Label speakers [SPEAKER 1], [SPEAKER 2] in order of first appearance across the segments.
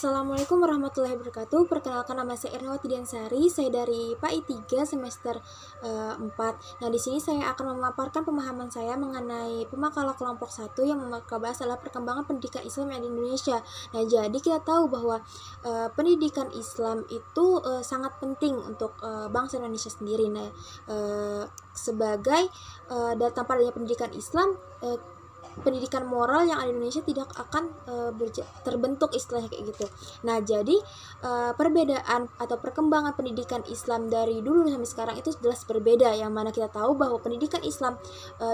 [SPEAKER 1] Assalamualaikum warahmatullahi wabarakatuh. Perkenalkan, nama saya Ernawati Diansari. Saya dari PAI 3 semester 4. Nah, di sini saya akan memaparkan pemahaman saya mengenai pemakalah kelompok 1 yang membahas adalah perkembangan pendidikan Islam di Indonesia. Nah, jadi kita tahu bahwa pendidikan Islam itu sangat penting untuk bangsa Indonesia sendiri. Nah, sebagai datang padanya pendidikan Islam, pendidikan moral yang ada di Indonesia tidak akan terbentuk, istilahnya kayak gitu. Nah, jadi perbedaan atau perkembangan pendidikan Islam dari dulu sampai sekarang itu jelas berbeda, yang mana kita tahu bahwa pendidikan Islam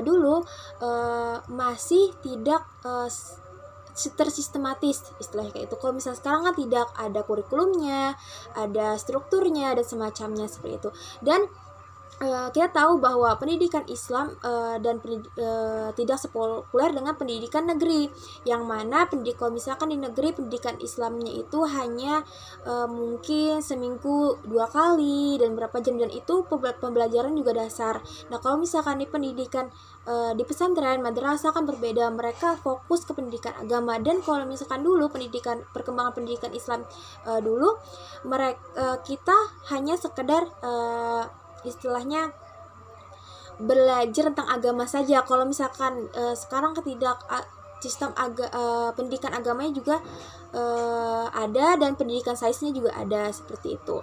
[SPEAKER 1] dulu masih tidak tersistematis, istilahnya kayak itu. Kalau misalnya sekarang kan tidak ada kurikulumnya, ada strukturnya dan semacamnya seperti itu. Dan kita tahu bahwa pendidikan Islam tidak sepopuler dengan pendidikan negeri, yang mana kalau misalkan di negeri pendidikan Islamnya itu hanya mungkin seminggu 2 kali dan berapa jam, dan itu pembelajaran juga dasar. Nah, kalau misalkan di pendidikan di pesantren madrasah kan berbeda, mereka fokus ke pendidikan agama. Dan kalau misalkan dulu perkembangan pendidikan Islam dulu kita hanya sekedar istilahnya belajar tentang agama saja. Kalau misalkan sekarang sistem pendidikan agamanya juga ada, dan pendidikan sainsnya juga ada seperti itu.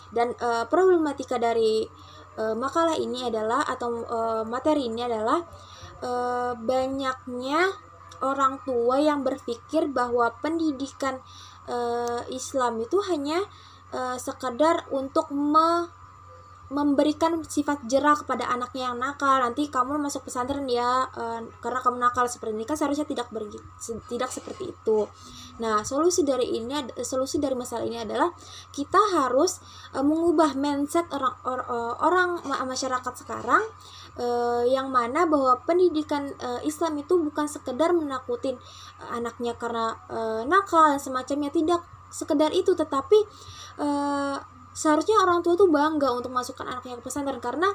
[SPEAKER 1] Dan problematika dari makalah ini adalah materi ini adalah banyaknya orang tua yang berpikir bahwa pendidikan Islam itu hanya sekadar untuk memberikan sifat jera kepada anaknya yang nakal. Nanti kamu masuk pesantren ya karena kamu nakal, seperti ini kan seharusnya tidak seperti itu. Nah, solusi dari masalah ini adalah kita harus mengubah mindset orang masyarakat sekarang, yang mana bahwa pendidikan Islam itu bukan sekedar menakutin anaknya karena nakal dan semacamnya. Tidak sekedar itu, tetapi seharusnya orang tua tuh bangga untuk masukkan anaknya ke pesantren karena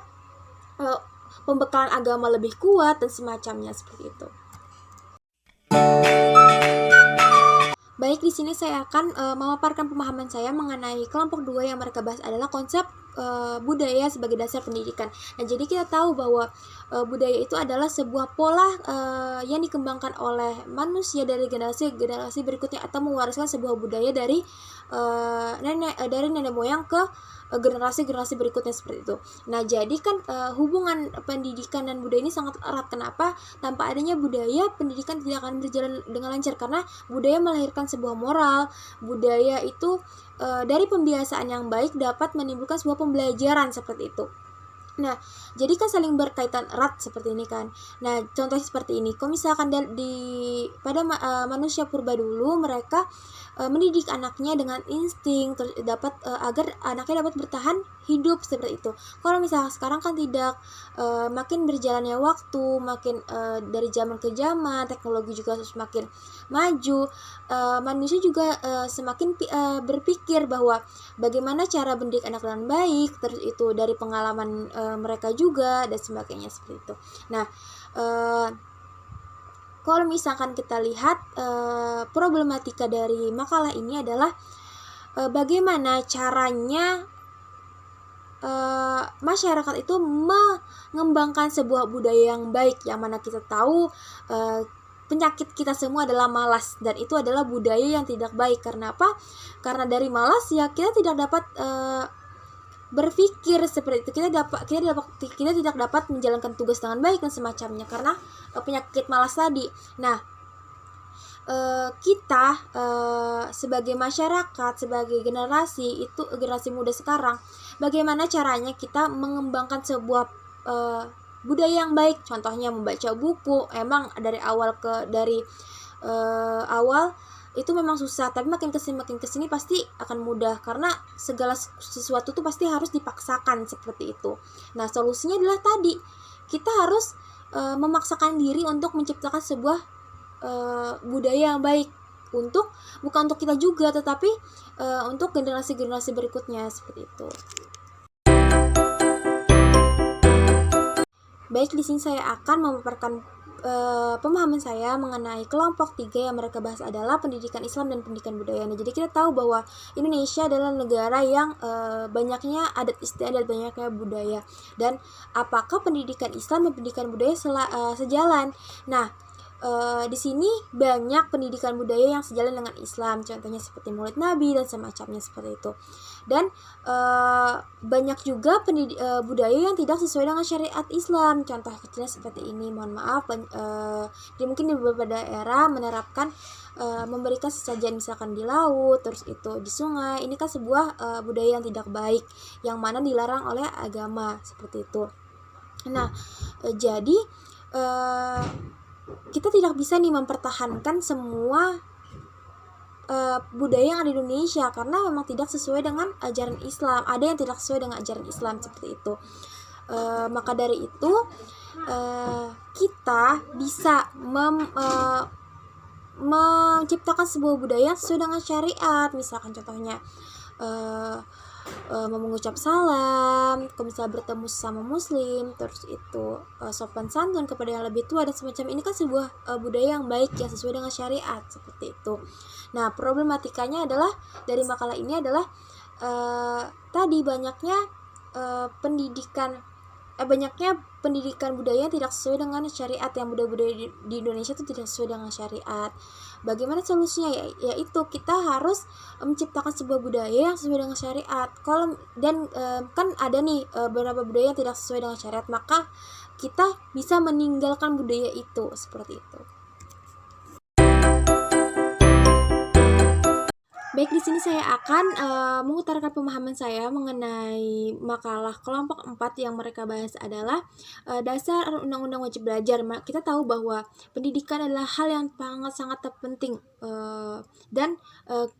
[SPEAKER 1] pembekalan agama lebih kuat dan semacamnya seperti itu. Baik, di sini saya akan memaparkan pemahaman saya mengenai kelompok 2 yang mereka bahas adalah konsep budaya sebagai dasar pendidikan. Nah, jadi kita tahu bahwa budaya itu adalah sebuah pola yang dikembangkan oleh manusia dari generasi berikutnya, atau mewariskan sebuah budaya dari nenek moyang ke generasi berikutnya seperti itu. Nah, jadi kan hubungan pendidikan dan budaya ini sangat erat. Kenapa? Tanpa adanya budaya, pendidikan tidak akan berjalan dengan lancar, karena budaya melahirkan sebuah moral. Budaya itu dari pembiasaan yang baik dapat menimbulkan sebuah pembelajaran seperti itu. Nah, jadi kan saling berkaitan erat seperti ini kan. Nah, contohnya seperti ini. Kalau misalkan pada manusia purba dulu, mereka mendidik anaknya dengan insting, terus agar anaknya dapat bertahan hidup seperti itu. Kalau misalkan sekarang kan tidak, makin berjalannya waktu, makin dari zaman ke zaman, teknologi juga semakin maju, manusia juga semakin berpikir bahwa bagaimana cara mendidik anak dengan baik, terus itu dari pengalaman mereka juga dan sebagainya seperti itu. Nah, kalau misalkan kita lihat problematika dari makalah ini adalah bagaimana caranya masyarakat itu mengembangkan sebuah budaya yang baik, yang mana kita tahu penyakit kita semua adalah malas, dan itu adalah budaya yang tidak baik. Karena apa? Karena dari malas ya kita tidak dapat berpikir seperti itu, kita tidak dapat menjalankan tugas dengan baik dan semacamnya karena penyakit malas tadi. Nah, kita sebagai masyarakat, sebagai generasi muda sekarang, bagaimana caranya kita mengembangkan sebuah budaya yang baik? Contohnya membaca buku. Emang dari awal itu memang susah, tapi makin kesini pasti akan mudah, karena segala sesuatu tuh pasti harus dipaksakan seperti itu. Nah, solusinya adalah tadi, kita harus memaksakan diri untuk menciptakan sebuah budaya yang baik, bukan untuk kita juga, tetapi untuk generasi berikutnya seperti itu. Baik, di sini saya akan memaparkan pemahaman saya mengenai kelompok 3 yang mereka bahas adalah pendidikan Islam dan pendidikan budaya. Nah, jadi kita tahu bahwa Indonesia adalah negara yang banyaknya adat istiadat, banyaknya budaya. Dan apakah pendidikan Islam dan pendidikan budaya sejalan? Nah, di sini banyak pendidikan budaya yang sejalan dengan Islam, contohnya seperti Maulid Nabi dan semacamnya seperti itu. Dan banyak juga budaya yang tidak sesuai dengan syariat Islam. Contoh kecilnya seperti ini, mohon maaf, mungkin di beberapa daerah menerapkan memberikan sesajen misalkan di laut, terus itu di sungai. Ini kan sebuah budaya yang tidak baik, yang mana dilarang oleh agama seperti itu. Nah, jadi kita tidak bisa nih mempertahankan semua budaya yang ada di Indonesia karena memang tidak sesuai dengan ajaran Islam. Ada yang tidak sesuai dengan ajaran Islam seperti itu. Maka dari itu kita bisa menciptakan sebuah budaya sesuai dengan syariat. Misalkan contohnya mengucap salam, kalau misalnya bertemu sama muslim, terus itu sopan santun kepada yang lebih tua dan semacam ini kan sebuah budaya yang baik yang sesuai dengan syariat seperti itu. Nah, problematikanya adalah dari makalah ini adalah tadi banyaknya pendidikan budaya yang tidak sesuai dengan syariat, yang budaya-budaya di Indonesia itu tidak sesuai dengan syariat. Bagaimana solusinya? Yaitu kita harus menciptakan sebuah budaya yang sesuai dengan syariat. Kan ada nih beberapa budaya yang tidak sesuai dengan syariat, maka kita bisa meninggalkan budaya itu seperti itu. Baik, di sini saya akan mengutarakan pemahaman saya mengenai makalah kelompok 4 yang mereka bahas adalah dasar undang-undang wajib belajar. Kita tahu bahwa pendidikan adalah hal yang sangat terpenting dan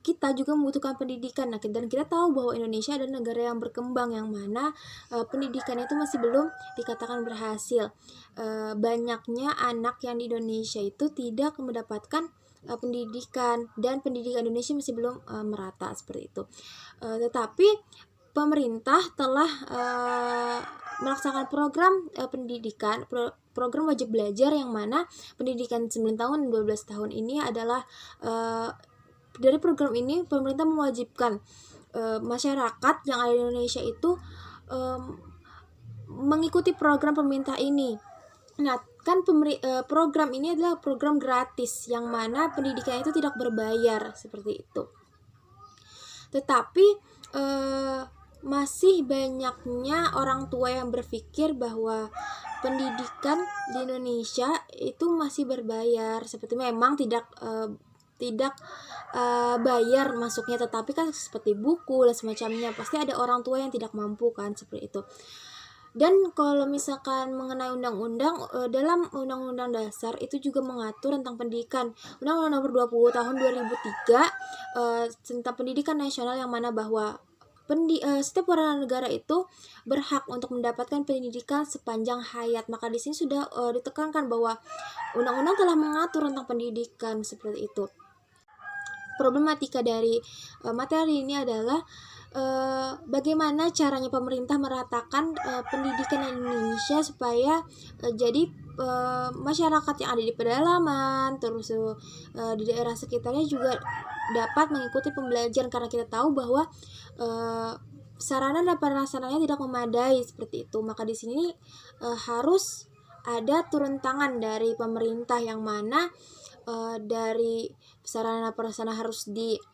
[SPEAKER 1] kita juga membutuhkan pendidikan. Nah, dan kita tahu bahwa Indonesia adalah negara yang berkembang yang mana pendidikan itu masih belum dikatakan berhasil. Banyaknya anak yang di Indonesia itu tidak mendapatkan pendidikan, dan pendidikan Indonesia masih belum merata seperti itu. Tetapi pemerintah telah melaksanakan program pendidikan, program wajib belajar yang mana pendidikan 9 tahun 12 tahun ini adalah dari program ini pemerintah mewajibkan masyarakat yang ada di Indonesia itu mengikuti program pemerintah ini. Nah, kan program ini adalah program gratis yang mana pendidikan itu tidak berbayar seperti itu. Tetapi masih banyaknya orang tua yang berpikir bahwa pendidikan di Indonesia itu masih berbayar, seperti memang tidak bayar masuknya, tetapi kan seperti buku dan semacamnya pasti ada orang tua yang tidak mampu kan seperti itu. Dan kalau misalkan mengenai undang-undang, dalam undang-undang dasar itu juga mengatur tentang pendidikan. Undang-undang nomor 20 tahun 2003 tentang pendidikan nasional yang mana bahwa setiap warga negara itu berhak untuk mendapatkan pendidikan sepanjang hayat. Maka di sini sudah ditekankan bahwa undang-undang telah mengatur tentang pendidikan seperti itu. Problematika dari materi ini adalah bagaimana caranya pemerintah meratakan pendidikan di Indonesia supaya jadi masyarakat yang ada di pedalaman terus di daerah sekitarnya juga dapat mengikuti pembelajaran, karena kita tahu bahwa sarana dan prasarananya tidak memadai seperti itu. Maka di sini harus ada turun tangan dari pemerintah yang mana dari sarana prasarana harus dipenuhi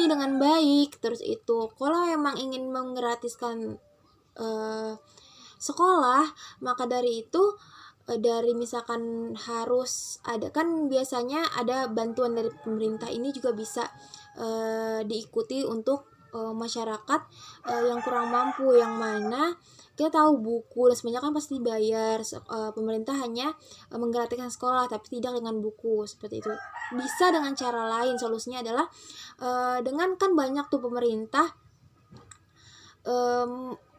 [SPEAKER 1] dengan baik. Terus itu kalau memang ingin menggratiskan sekolah, maka dari itu dari misalkan harus ada, kan biasanya ada bantuan dari pemerintah, ini juga bisa diikuti untuk masyarakat yang kurang mampu, yang mana kita tahu buku dan semuanya kan pasti dibayar. Pemerintah hanya menggratiskan sekolah tapi tidak dengan buku seperti itu. Bisa dengan cara lain, solusinya adalah dengan kan banyak tuh pemerintah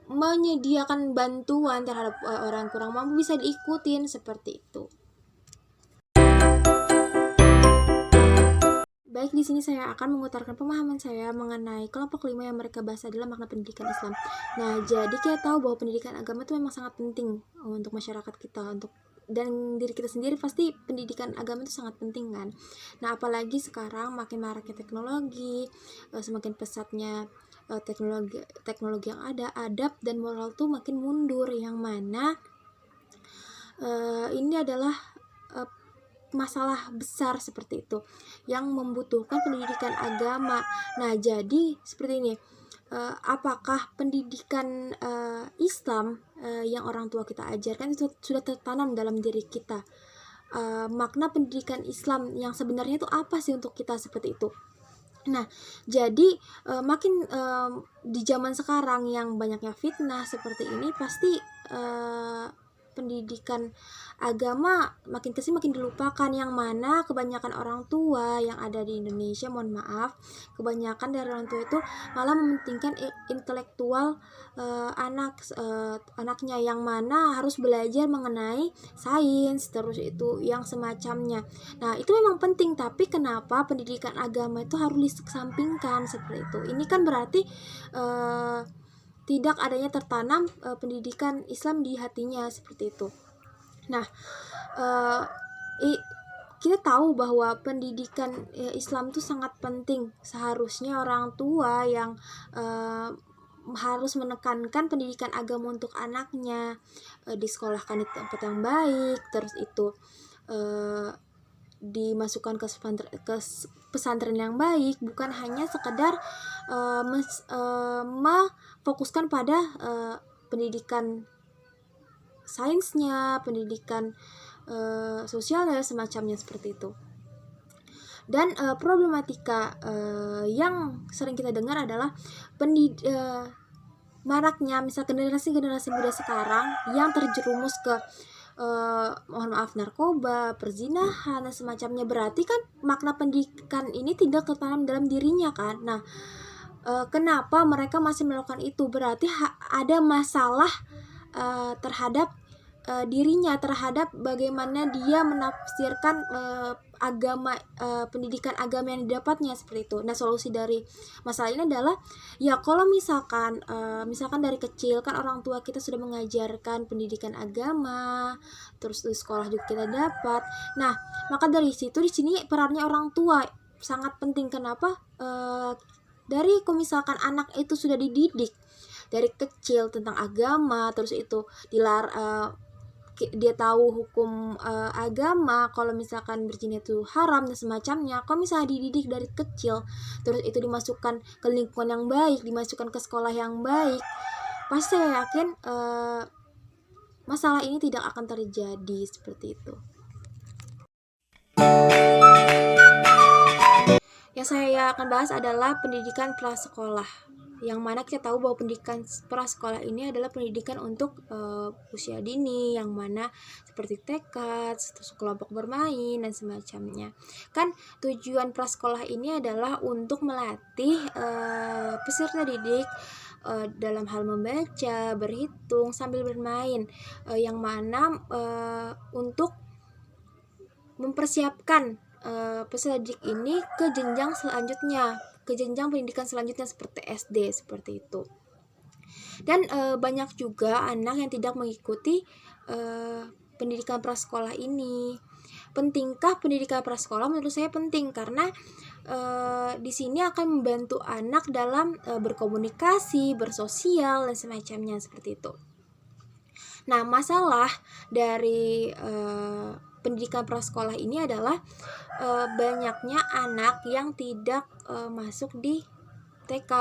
[SPEAKER 1] menyediakan bantuan terhadap orang kurang mampu, bisa diikutin seperti itu. Baik, di sini saya akan mengutarakan pemahaman saya mengenai kelompok 5 yang mereka bahas adalah makna pendidikan Islam. Nah, jadi kita tahu bahwa pendidikan agama itu memang sangat penting untuk masyarakat kita, untuk dan diri kita sendiri, pasti pendidikan agama itu sangat penting kan. Nah, apalagi sekarang makin maraknya teknologi, semakin pesatnya teknologi yang ada, adab dan moral tuh makin mundur, yang mana ini adalah masalah besar seperti itu yang membutuhkan pendidikan agama. Nah, jadi seperti ini, apakah pendidikan Islam yang orang tua kita ajarkan itu sudah tertanam dalam diri kita? Makna pendidikan Islam yang sebenarnya itu apa sih untuk kita, seperti itu. Nah, jadi makin di zaman sekarang yang banyaknya fitnah seperti ini, pasti pendidikan agama makin kesini makin dilupakan, yang mana kebanyakan orang tua yang ada di Indonesia, mohon maaf, kebanyakan dari orang tua itu malah mementingkan intelektual anaknya, yang mana harus belajar mengenai sains, terus itu yang semacamnya. Nah, itu memang penting, tapi kenapa pendidikan agama itu harus dikesampingkan seperti itu? Ini kan berarti tidak adanya tertanam pendidikan Islam di hatinya, seperti itu. Nah, kita tahu bahwa pendidikan Islam itu sangat penting. Seharusnya orang tua yang harus menekankan pendidikan agama untuk anaknya, disekolahkan di tempat yang baik, terus itu dimasukkan ke pesantren yang baik, bukan hanya sekedar memfokuskan pada pendidikan sainsnya, pendidikan sosial dan semacamnya, seperti itu. Dan problematika yang sering kita dengar adalah maraknya misal generasi muda sekarang yang terjerumus ke mohon maaf, narkoba, perzinahan dan semacamnya. Berarti kan makna pendidikan ini tidak tertanam dalam dirinya kan. Nah, kenapa mereka masih melakukan itu? Berarti ada masalah terhadap dirinya, terhadap bagaimana dia menafsirkan agama, pendidikan agama yang didapatnya, seperti itu. Nah, solusi dari masalah ini adalah ya kalau misalkan dari kecil kan orang tua kita sudah mengajarkan pendidikan agama, terus di sekolah juga kita dapat. Nah, maka dari situ di sini perannya orang tua sangat penting. Kenapa? Dari kalau misalkan anak itu sudah dididik dari kecil tentang agama, terus itu dia tahu hukum agama, kalau misalkan berzina itu haram dan semacamnya. Kalau misalnya dididik dari kecil, terus itu dimasukkan ke lingkungan yang baik, dimasukkan ke sekolah yang baik, pasti saya yakin masalah ini tidak akan terjadi, seperti itu. Yang saya akan bahas adalah pendidikan prasekolah, yang mana kita tahu bahwa pendidikan prasekolah ini adalah pendidikan untuk usia dini, yang mana seperti TK, terus kelompok bermain dan semacamnya. Kan tujuan prasekolah ini adalah untuk melatih peserta didik dalam hal membaca, berhitung sambil bermain, yang mana untuk mempersiapkan peserta didik ini ke jenjang selanjutnya, ke jenjang pendidikan selanjutnya seperti SD, seperti itu. Dan banyak juga anak yang tidak mengikuti pendidikan prasekolah ini. Pentingkah pendidikan prasekolah? Menurut saya penting, karena di sini akan membantu anak dalam berkomunikasi, bersosial dan semacamnya, seperti itu. Nah, masalah dari pendidikan prasekolah ini adalah banyaknya anak yang tidak masuk di TK,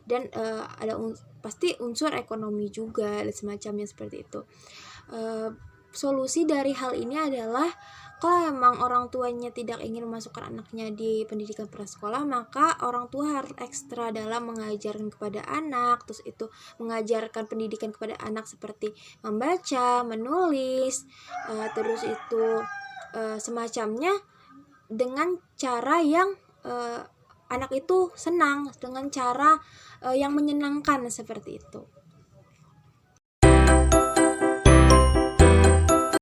[SPEAKER 1] dan ada pasti unsur ekonomi juga dan semacamnya, seperti itu. Solusi dari hal ini adalah kalau memang orang tuanya tidak ingin memasukkan anaknya di pendidikan prasekolah, maka orang tua harus ekstra dalam mengajarkan kepada anak, terus itu mengajarkan pendidikan kepada anak seperti membaca, menulis, terus itu semacamnya, dengan cara yang anak itu senang, dengan cara yang menyenangkan, seperti itu.